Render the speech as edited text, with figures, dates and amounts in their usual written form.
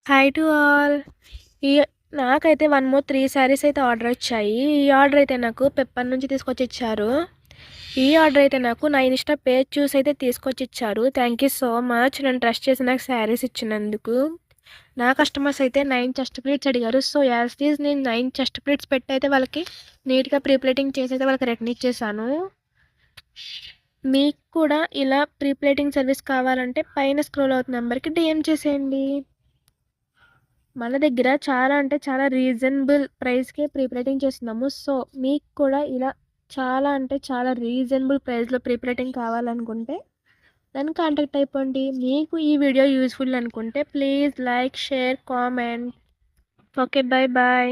Hi to all. ఈ నాకైతే 1 more 3 saris అయితే ఆర్డర్ వచ్చాయి. ఈ ఆర్డర్ అయితే నాకు పెప్పర్ నుంచి తీసుకొచ్చి ఇచ్చారు. ఈ ఆర్డర్ అయితే నాకు నా ఇన్‌స్టా పేజ్ చూసి అయితే తీసుకొచ్చి ఇచ్చారు. Thank you so much. నన్ను ట్రస్ట్ చేసి నాకు శారీస్ ఇచ్చినందుకు. నా కస్టమర్స్ అయితే 9 చెస్ట్ ప్లీట్స్ అడిగారు. సో, యాజ్ ఇట్ ఈజ్ నేను 9 చెస్ట్ ప్లీట్స్ పెట్టి అయితే వాళ్ళకి నీట్‌గా ప్రీ ప్లేటింగ్ చేసి అయితే వాళ్ళకి రిటర్న్ ఇచ్చేసాను. మీకు కూడా ఇలా ప్రీ ప్లేటింగ్ సర్వీస్ కావాలంటే పైన స్క్రోల్ అవుతున్న నంబర్‌కి డీఎం చేసేయండి. మన దగ్గర చాలా అంటే చాలా రీజనబుల్ ప్రైస్‌కే ప్రీ ప్లేటింగ్ చేస్తున్నాము. సో, మీకు కూడా ఇలా చాలా అంటే చాలా రీజనబుల్ ప్రైస్‌లో ప్రీ ప్లేటింగ్ కావాలనుకుంటే నన్ను కాంటాక్ట్ అయిపోండి. మీకు ఈ వీడియో యూజ్‌ఫుల్ అనుకుంటే please like, share, comment. Okay. By.